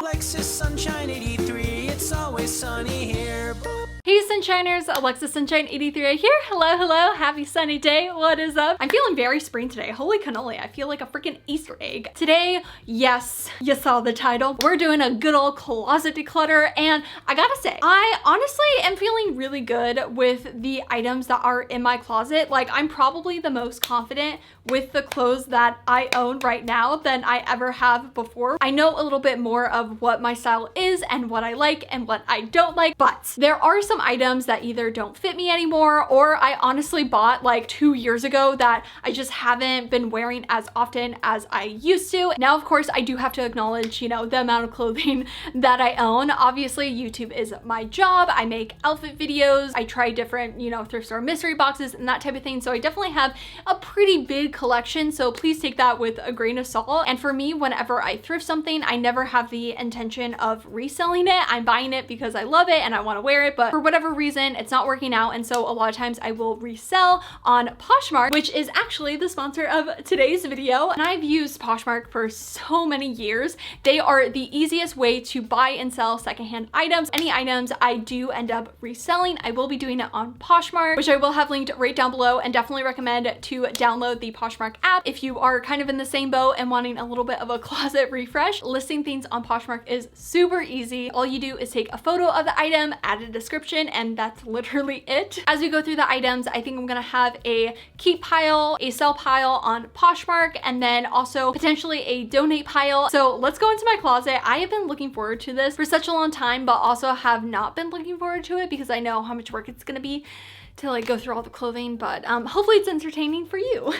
Alexis Sunshine 83, it's always sunny here. Hey Sunshiners, Alexa Sunshine 83 here. Hello, happy sunny day. What is up? I'm feeling very spring today. Holy cannoli, I feel like a freaking Easter egg. Today, yes, you saw the title. We're doing a good old closet declutter, and I gotta say, I honestly am feeling really good with the items that are in my closet. Like, I'm probably the most confident with the clothes that I own right now than I ever have before. I know a little bit more of what my style is and what I like and what I don't like, but there are some items that either don't fit me anymore or I honestly bought like 2 years ago that I just haven't been wearing as often as I used to. Now, of course, I do have to acknowledge, you know, the amount of clothing that I own. Obviously, YouTube is my job. I make outfit videos. I try different, you know, thrift store mystery boxes and that type of thing. So I definitely have a pretty big collection. So please take that with a grain of salt. And for me, whenever I thrift something, I never have the intention of reselling it. I'm buying it because I love it and I want to wear it, but for whatever reason, it's not working out. And so a lot of times I will resell on Poshmark, which is actually the sponsor of today's video. And I've used Poshmark for so many years. They are the easiest way to buy and sell secondhand items. Any items I do end up reselling, I will be doing it on Poshmark, which I will have linked right down below, and definitely recommend to download the Poshmark app if you are kind of in the same boat and wanting a little bit of a closet refresh. Listing things on Poshmark is super easy. All you do is take a photo of the item, add a description, and that's literally it. As we go through the items, I think I'm gonna have a keep pile, a sell pile on Poshmark, and then also potentially a donate pile. So let's go into my closet. I have been looking forward to this for such a long time, but also have not been looking forward to it because I know how much work it's gonna be to like go through all the clothing, but hopefully it's entertaining for you.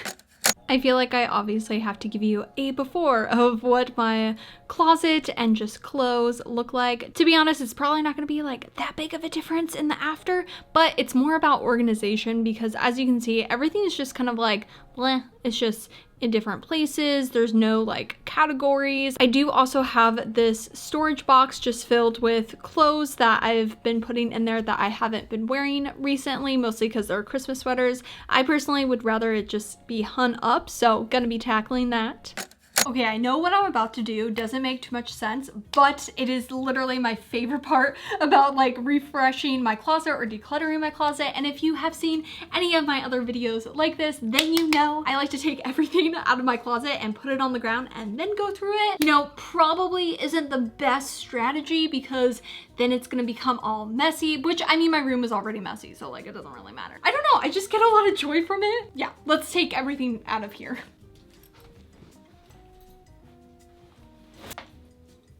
I feel like I obviously have to give you a before of what my closet and just clothes look like. To be honest, it's probably not gonna be like that big of a difference in the after, but it's more about organization because as you can see, everything is just kind of like, bleh, it's just in different places. There's no like categories. I do also have this storage box just filled with clothes that I've been putting in there that I haven't been wearing recently, mostly because they're Christmas sweaters. I personally would rather it just be hung up, so gonna be tackling that. Okay, I know what I'm about to do doesn't make too much sense, but it is literally my favorite part about like refreshing my closet or decluttering my closet. And if you have seen any of my other videos like this, then you know I like to take everything out of my closet and put it on the ground and then go through it. You know, probably isn't the best strategy because then it's gonna become all messy, which I mean, my room is already messy, so like it doesn't really matter. I don't know, I just get a lot of joy from it. Yeah, let's take everything out of here.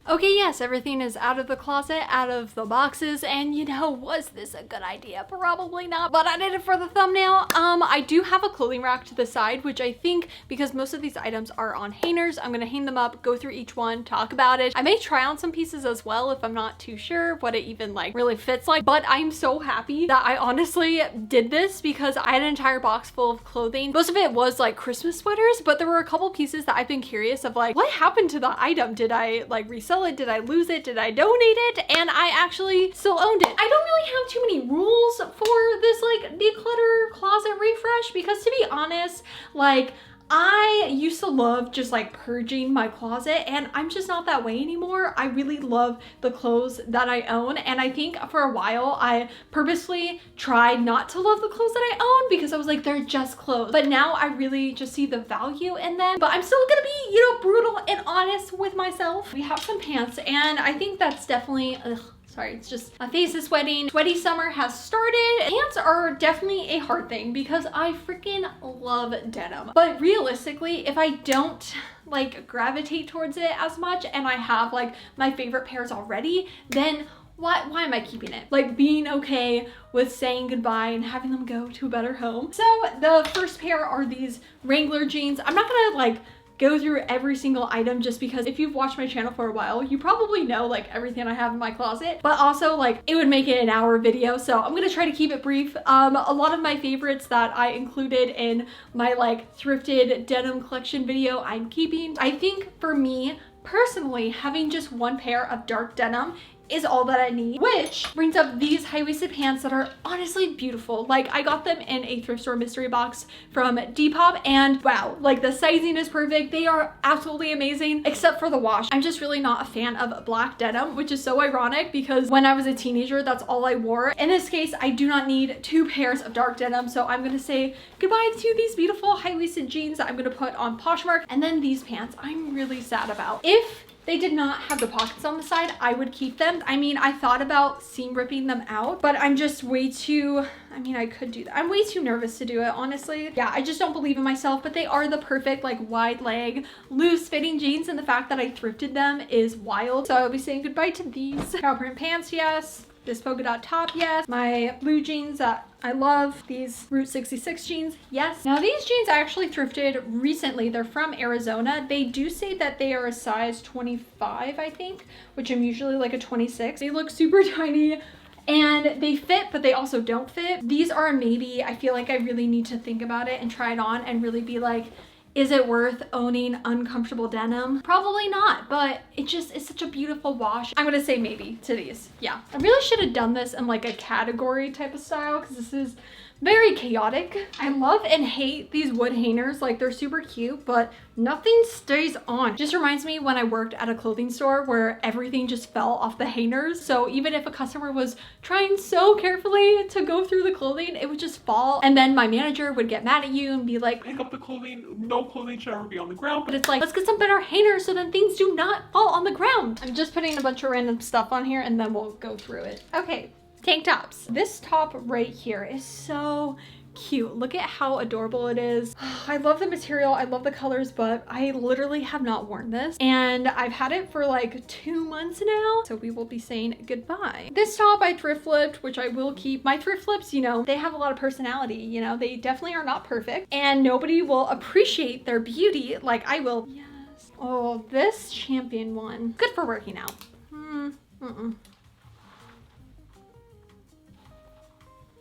Okay, yes, everything is out of the closet, out of the boxes, and you know, was this a good idea? Probably not, but I did it for the thumbnail. I do have a clothing rack to the side, which I think because most of these items are on hangers, I'm gonna hang them up, go through each one, talk about it. I may try on some pieces as well if I'm not too sure what it even like really fits like, but I'm so happy that I honestly did this because I had an entire box full of clothing. Most of it was like Christmas sweaters, but there were a couple pieces that I've been curious of like, what happened to the item? Did I like resell it? Did I lose it? Did I donate it? And I actually still owned it. I don't really have too many rules for this like declutter closet refresh because to be honest, like I used to love just like purging my closet and I'm just not that way anymore. I really love the clothes that I own, and I think for a while I purposely tried not to love the clothes that I own because I was like, they're just clothes. But now I really just see the value in them, but I'm still gonna be, you know, brutal and honest with myself. We have some pants and I think that's definitely, sorry, it's just my face is sweating. Sweaty summer has started. Pants are definitely a hard thing because I freaking love denim. But realistically, if I don't like gravitate towards it as much and I have like my favorite pairs already, then why am I keeping it? Like being okay with saying goodbye and having them go to a better home. So the first pair are these Wrangler jeans. I'm not gonna like go through every single item just because if you've watched my channel for a while, you probably know like everything I have in my closet, but also like it would make it an hour video. So I'm gonna try to keep it brief. A lot of my favorites that I included in my like thrifted denim collection video I'm keeping. I think for me, personally, having just one pair of dark denim is all that I need, which brings up these high-waisted pants that are honestly beautiful. Like, I got them in a thrift store mystery box from Depop, and wow, like the sizing is perfect. They are absolutely amazing, except for the wash. I'm just really not a fan of black denim, which is so ironic because when I was a teenager, that's all I wore. In this case, I do not need 2 pairs of dark denim, so I'm gonna say goodbye to these beautiful high-waisted jeans that I'm gonna put on Poshmark, and then these pants I'm really sad about. If they did not have the pockets on the side, I would keep them. I mean, I thought about seam ripping them out, but I'm just way too, I mean, I could do that. I'm way too nervous to do it, honestly. Yeah, I just don't believe in myself, but they are the perfect, like, wide leg, loose fitting jeans, and the fact that I thrifted them is wild. So I'll be saying goodbye to these. Cow print pants, yes. This polka dot top, yes. My blue jeans that I love. These Route 66 jeans, yes. Now these jeans I actually thrifted recently. They're from Arizona. They do say that they are a size 25, I think, which I'm usually like a 26. They look super tiny and they fit, but they also don't fit. These are a maybe. I feel like I really need to think about it and try it on and really be like, is it worth owning uncomfortable denim? Probably not, but it just is such a beautiful wash. I'm gonna say maybe to these. Yeah, I really should have done this in like a category type of style because this is very chaotic. I love and hate these wood hangers. Like, they're super cute, but nothing stays on. Just reminds me when I worked at a clothing store where everything just fell off the hangers. So even if a customer was trying so carefully to go through the clothing, it would just fall. And then my manager would get mad at you and be like, pick up the clothing. No clothing should ever be on the ground. But it's like, let's get some better hangers so then things do not fall on the ground. I'm just putting a bunch of random stuff on here and then we'll go through it. Okay. Tank tops. This top right here is so cute. Look at how adorable it is. I love the material. I love the colors, but I literally have not worn this. And I've had it for like 2 months now. So we will be saying goodbye. This top I thrift flipped, which I will keep. My thrift flips, you know, they have a lot of personality. You know, they definitely are not perfect. And nobody will appreciate their beauty like I will. Yes. Oh, this champion one. Good for working out.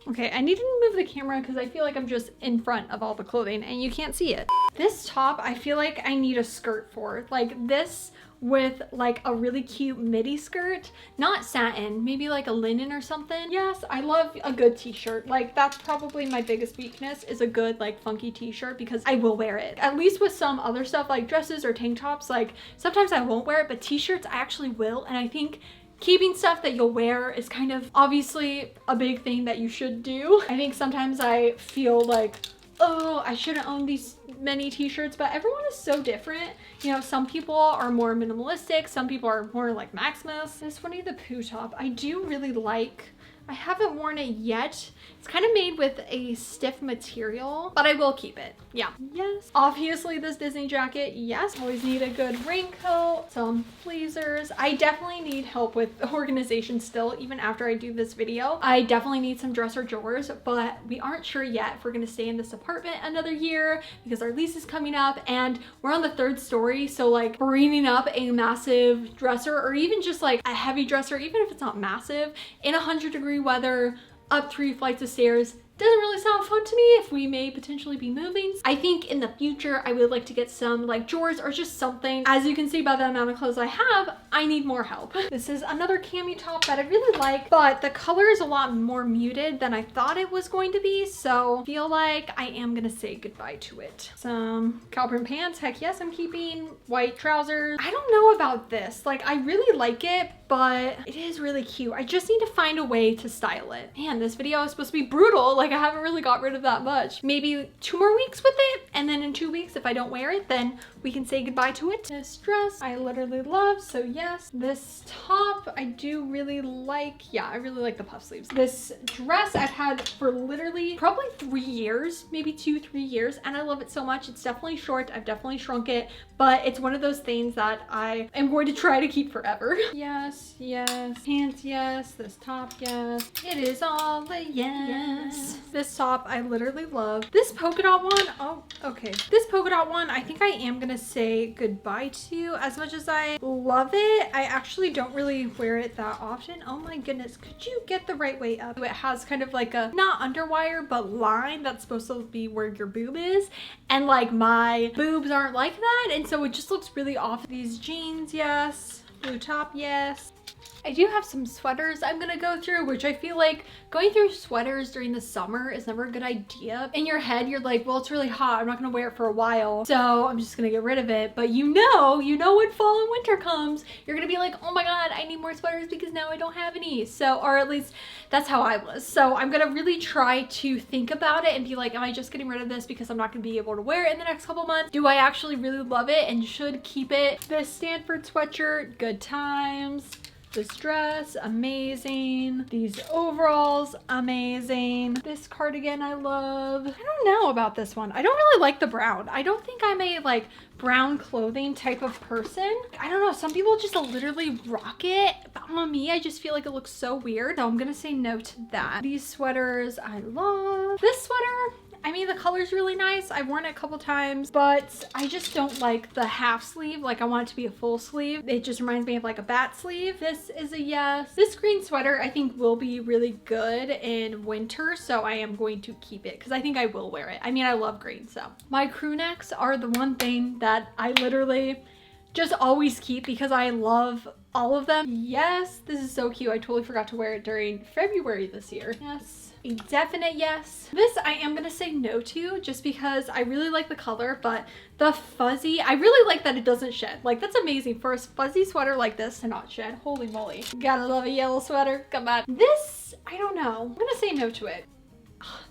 Okay, I need to move the camera because I feel like I'm just in front of all the clothing and you can't see it. This top, I feel like I need a skirt for. Like this with like a really cute midi skirt, not satin, maybe like a linen or something. Yes, I love a good t-shirt. Like that's probably my biggest weakness is a good like funky t-shirt because I will wear it. At least with some other stuff like dresses or tank tops, like sometimes I won't wear it, but t-shirts I actually will. And I think keeping stuff that you'll wear is kind of obviously a big thing that you should do. I think sometimes I feel like, oh, I shouldn't own these many t-shirts, but everyone is so different. You know, some people are more minimalistic, some people are more like Maximus. This Winnie the Pooh top, I do really like. I haven't worn it yet. It's kind of made with a stiff material, but I will keep it. Yeah. Yes. Obviously this Disney jacket. Yes. Always need a good raincoat, some blazers. I definitely need help with organization still, even after I do this video. I definitely need some dresser drawers, but we aren't sure yet if we're going to stay in this apartment another year because our lease is coming up and we're on the 3rd story. So like bringing up a massive dresser or even just like a heavy dresser, even if it's not massive, in 100-degree weather up 3 flights of stairs doesn't really sound fun to me if we may potentially be moving. I think in the future, I would like to get some like drawers or just something. As you can see by the amount of clothes I have, I need more help. This is another cami top that I really like, but the color is a lot more muted than I thought it was going to be. So I feel like I am gonna say goodbye to it. Some cow print pants, heck yes, I'm keeping. White trousers. I don't know about this. Like I really like it, but it is really cute. I just need to find a way to style it. Man, this video is supposed to be brutal. Like I haven't really got rid of that much. Maybe 2 more weeks with it. And then in 2 weeks, if I don't wear it, then we can say goodbye to it. This dress I literally love. So yes, this top I do really like. Yeah, I really like the puff sleeves. This dress I've had for literally probably 3 years, maybe 2-3 years. And I love it so much. It's definitely short. I've definitely shrunk it, but it's one of those things that I am going to try to keep forever. Yes, yes. Pants, yes. This top, yes. It is all a yes. This top I literally love. This polka dot one, oh, okay. This polka dot one, I think I am gonna say goodbye to. As much as I love it, I actually don't really wear it that often. Oh my goodness, could you get the right way up? It has kind of like a, not underwire, but line that's supposed to be where your boob is. And like my boobs aren't like that. And so it just looks really off. These jeans, yes. Blue top, yes. I do have some sweaters I'm gonna go through, which I feel like going through sweaters during the summer is never a good idea. In your head, you're like, well, it's really hot. I'm not gonna wear it for a while, so I'm just gonna get rid of it. But you know when fall and winter comes, you're gonna be like, oh my God, I need more sweaters because now I don't have any. So, or at least that's how I was. So I'm gonna really try to think about it and be like, am I just getting rid of this because I'm not gonna be able to wear it in the next couple months? Do I actually really love it and should keep it? This Stanford sweatshirt, good times. This dress, amazing. These overalls, amazing. This cardigan I love. I don't know about this one. I don't really like the brown. I don't think I'm a like brown clothing type of person. I don't know, some people just literally rock it, but on me, I just feel like it looks so weird. So I'm gonna say no to that. These sweaters I love. This sweater, I mean, the color's really nice. I've worn it a couple times, but I just don't like the half sleeve. Like I want it to be a full sleeve. It just reminds me of like a bat sleeve. This is a yes. This green sweater I think will be really good in winter, so I am going to keep it because I think I will wear it. I mean, I love green, so. My crew necks are the one thing that I literally just always keep because I love all of them. Yes, this is so cute. I totally forgot to wear it during February this year. Yes. A definite yes. This I am gonna say no to just because I really like the color, but the fuzzy, I really like that it doesn't shed. Like that's amazing for a fuzzy sweater like this to not shed. Holy moly. Gotta love a yellow sweater. Come on. This, I don't know. I'm gonna say no to it.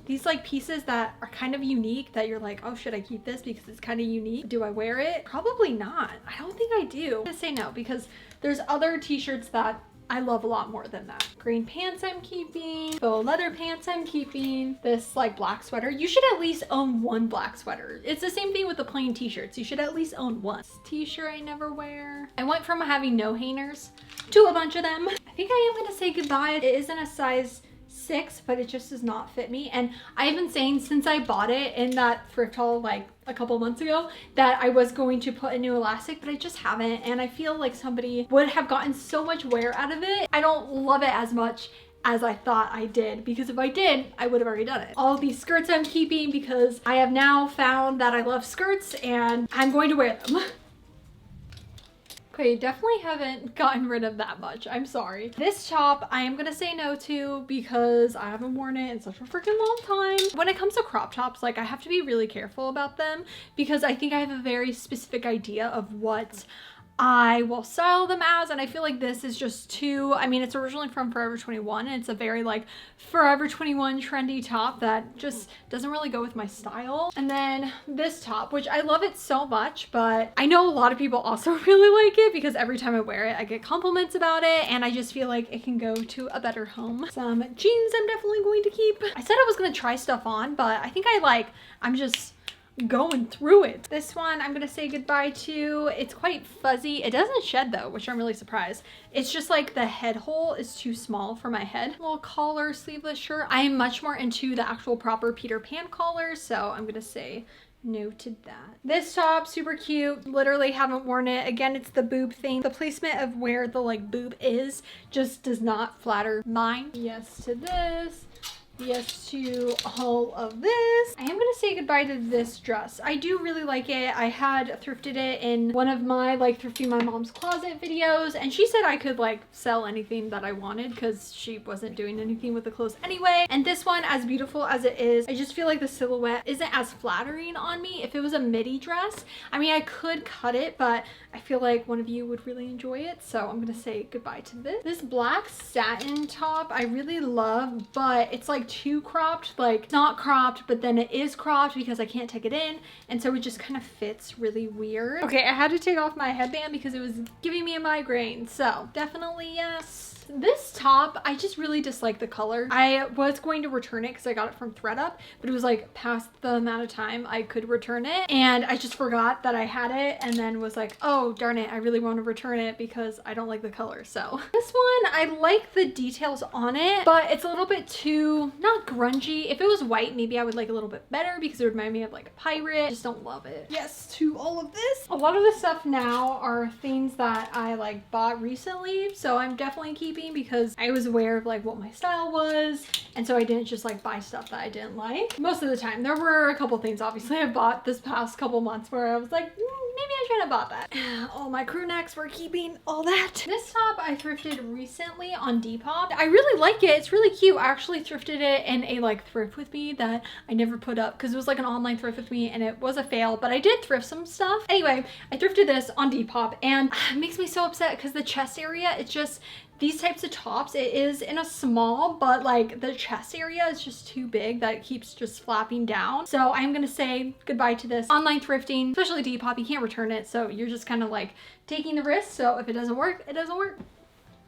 These like pieces that are kind of unique that you're like, oh, should I keep this because it's kind of unique? Do I wear it? Probably not. I don't think I do. I'm gonna say no because there's other t-shirts that I love a lot more than that. Green pants I'm keeping, faux leather pants I'm keeping, this like black sweater. You should at least own one black sweater. It's the same thing with the plain t-shirts. You should at least own one. This t-shirt I never wear. I went from having no hangers to a bunch of them. I think I am gonna say goodbye. It isn't a size 6, but it just does not fit me. And I've been saying since I bought it in that thrift haul like a couple months ago that I was going to put a new elastic, but I just haven't. And I feel like somebody would have gotten so much wear out of it. I don't love it as much as I thought I did, because if I did, I would have already done it. All these skirts I'm keeping because I have now found that I love skirts and I'm going to wear them. Okay, definitely haven't gotten rid of that much. I'm sorry. This top, I am gonna say no to because I haven't worn it in such a freaking long time. When it comes to crop tops, like I have to be really careful about them because I think I have a very specific idea of what I will style them as, and I feel like this is just too, I mean, it's originally from Forever 21 and it's a very like Forever 21 trendy top that just doesn't really go with my style. And then this top, which I love it so much, but I know a lot of people also really like it because every time I wear it I get compliments about it, and I just feel like it can go to a better home. Some jeans I'm definitely going to keep. I said I was gonna try stuff on, but I think I'm just going through it. This one I'm gonna say goodbye to. It's quite fuzzy. It doesn't shed though, which I'm really surprised. It's just like the head hole is too small for my head. Little collar sleeveless shirt. I am much more into the actual proper Peter Pan collars, so I'm gonna say no to that. This top, super cute. Literally haven't worn it. Again, it's the boob thing. The placement of where the like boob is just does not flatter mine. Yes to this. Yes to all of this. I am gonna say goodbye to this dress. I do really like it. I had thrifted it in one of my like thrifting my mom's closet videos, and she said I could like sell anything that I wanted because she wasn't doing anything with the clothes anyway. And this one, as beautiful as it is, I just feel like the silhouette isn't as flattering on me. If it was a midi dress, I mean, I could cut it, but I feel like one of you would really enjoy it, so I'm gonna say goodbye to this. This black satin top I really love, but it's like too cropped. Like it's not cropped, but then it is cropped because I can't take it in, and so it just kind of fits really weird. Okay, I had to take off my headband because it was giving me a migraine, so definitely yes. This top, I just really dislike the color. I was going to return it because I got it from thredUP, but it was like past the amount of time I could return it, and I just forgot that I had it, and then was like, oh darn it, I really want to return it because I don't like the color. So this one, I like the details on it, but it's a little bit too, not grungy. If it was white, maybe I would like a little bit better because it would remind me of like a pirate. I just don't love it. Yes to all of this. A lot of the stuff now are things that I like bought recently, so I'm definitely keeping because I was aware of like what my style was, and so I didn't just like buy stuff that I didn't like. Most of the time, there were a couple things obviously I bought this past couple months where I was like, I shouldn't have bought that. All my crew necks were keeping all that. This top I thrifted recently on Depop. I really like it. It's really cute. I actually thrifted it in a like thrift with me that I never put up because it was like an online thrift with me and it was a fail, but I did thrift some stuff. Anyway, I thrifted this on Depop and it makes me so upset because the chest area, it's just these types of tops, it is in a small, but like the chest area is just too big that it keeps just flapping down. So I'm gonna say goodbye to this online thrifting, especially Depop. You can't return it, so you're just kind of like taking the risk. So if it doesn't work, it doesn't work.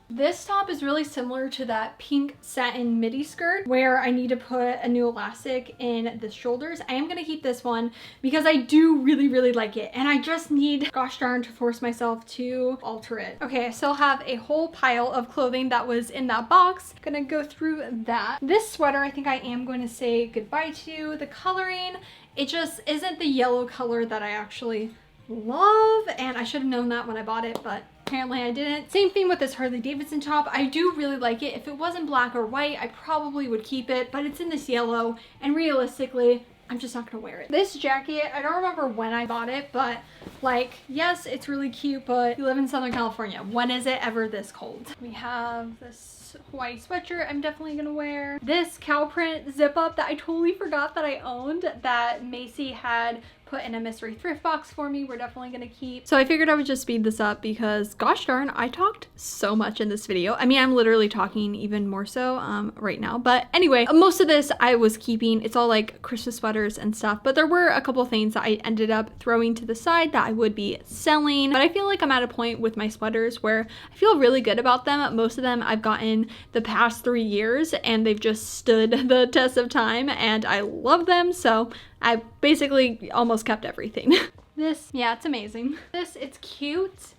This top is really similar to that pink satin midi skirt where I need to put a new elastic in the shoulders. I am going to keep this one because I do really like it and I just need, gosh darn, to force myself to alter it. Okay, I still have a whole pile of clothing that was in that box. Gonna go through that. This sweater I think I am going to say goodbye to. The coloring, it just isn't the yellow color that I actually love and I should have known that when I bought it, but apparently I didn't. Same thing with this Harley Davidson top. I do really like it. If it wasn't black or white, I probably would keep it, but it's in this yellow and realistically, I'm just not gonna wear it. This jacket, I don't remember when I bought it, but like, yes, it's really cute, but you live in Southern California. When is it ever this cold? We have this Hawaii sweatshirt I'm definitely gonna wear. This cow print zip up that I totally forgot that I owned that Macy had put in a mystery thrift box for me, we're definitely gonna keep. So I figured I would just speed this up because gosh darn, I talked so much in this video. I mean, I'm literally talking even more so right now, but anyway, most of this I was keeping. It's all like Christmas sweaters and stuff, but there were a couple things that I ended up throwing to the side that I would be selling. But I feel like I'm at a point with my sweaters where I feel really good about them. Most of them I've gotten the past 3 years and they've just stood the test of time and I love them, so I basically almost kept everything. This, yeah, it's amazing. This, it's cute,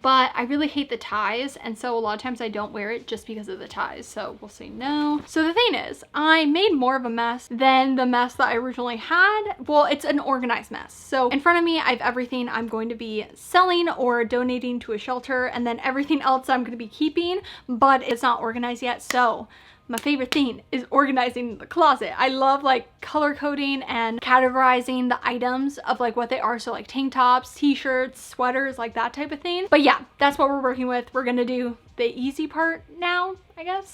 but I really hate the ties, and so a lot of times I don't wear it just because of the ties, so we'll say no. So the thing is, I made more of a mess than the mess that I originally had. Well, it's an organized mess. So in front of me, I have everything I'm going to be selling or donating to a shelter, and then everything else I'm going to be keeping, but it's not organized yet, so my favorite thing is organizing the closet. I love like color coding and categorizing the items of like what they are. So like tank tops, t-shirts, sweaters, like that type of thing. But yeah, that's what we're working with. We're gonna do the easy part now, I guess.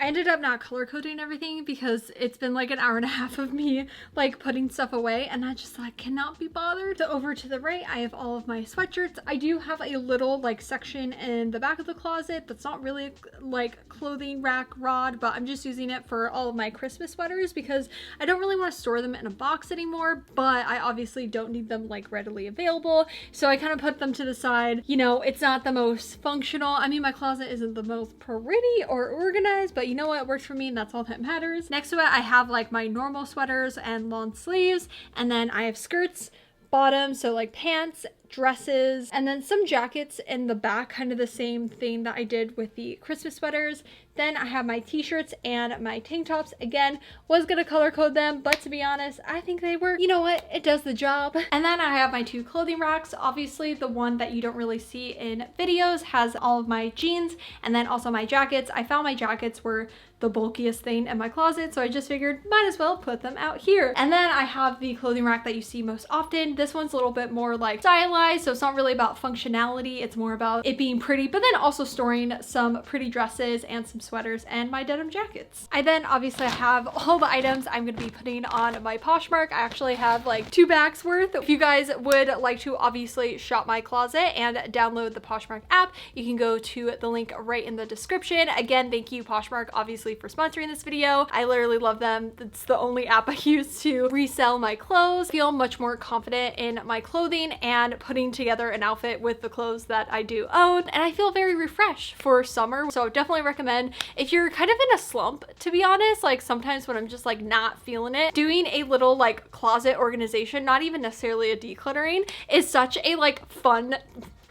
I ended up not color coding everything because it's been like an hour and a half of me like putting stuff away and I just like cannot be bothered. So over to the right, I have all of my sweatshirts. I do have a little like section in the back of the closet that's not really like clothing rack rod, but I'm just using it for all of my Christmas sweaters because I don't really want to store them in a box anymore, but I obviously don't need them like readily available. So I kind of put them to the side. You know, it's not the most functional. I mean, my closet isn't the most pretty or organized, but you know what, it works for me and that's all that matters. Next to it, I have like my normal sweaters and long sleeves, and then I have skirts, bottoms, so like pants, dresses, and then some jackets in the back, kind of the same thing that I did with the Christmas sweaters. Then I have my t-shirts and my tank tops. Again, was gonna color code them, but to be honest, I think they work. You know what? It does the job. And then I have my 2 clothing racks. Obviously, the one that you don't really see in videos has all of my jeans and then also my jackets. I found my jackets were the bulkiest thing in my closet, so I just figured might as well put them out here. And then I have the clothing rack that you see most often. This one's a little bit more like stylized, so it's not really about functionality. It's more about it being pretty, but then also storing some pretty dresses and some sweaters and my denim jackets. I then obviously have all the items I'm going to be putting on my Poshmark. I actually have like 2 bags worth. If you guys would like to obviously shop my closet and download the Poshmark app, you can go to the link right in the description. Again, thank you Poshmark obviously for sponsoring this video. I literally love them. It's the only app I use to resell my clothes. I feel much more confident in my clothing and putting together an outfit with the clothes that I do own, and I feel very refreshed for summer. So definitely recommend if you're kind of in a slump, to be honest, like sometimes when I'm just like not feeling it, doing a little like closet organization, not even necessarily a decluttering, is such a like fun,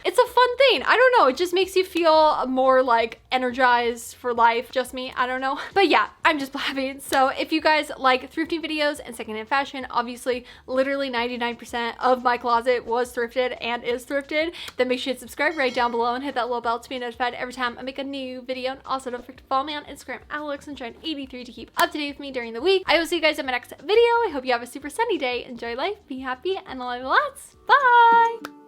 it's a fun thing. I don't know. It just makes you feel more like energized for life. Just me. I don't know. But yeah, I'm just blabbing. So if you guys like thrifting videos and secondhand fashion, obviously literally 99% of my closet was thrifted and is thrifted, then make sure to subscribe right down below and hit that little bell to be notified every time I make a new video. And also don't forget to follow me on Instagram, alexasunshine83, to keep up to date with me during the week. I will see you guys in my next video. I hope you have a super sunny day. Enjoy life, be happy, and I love you lots. Bye!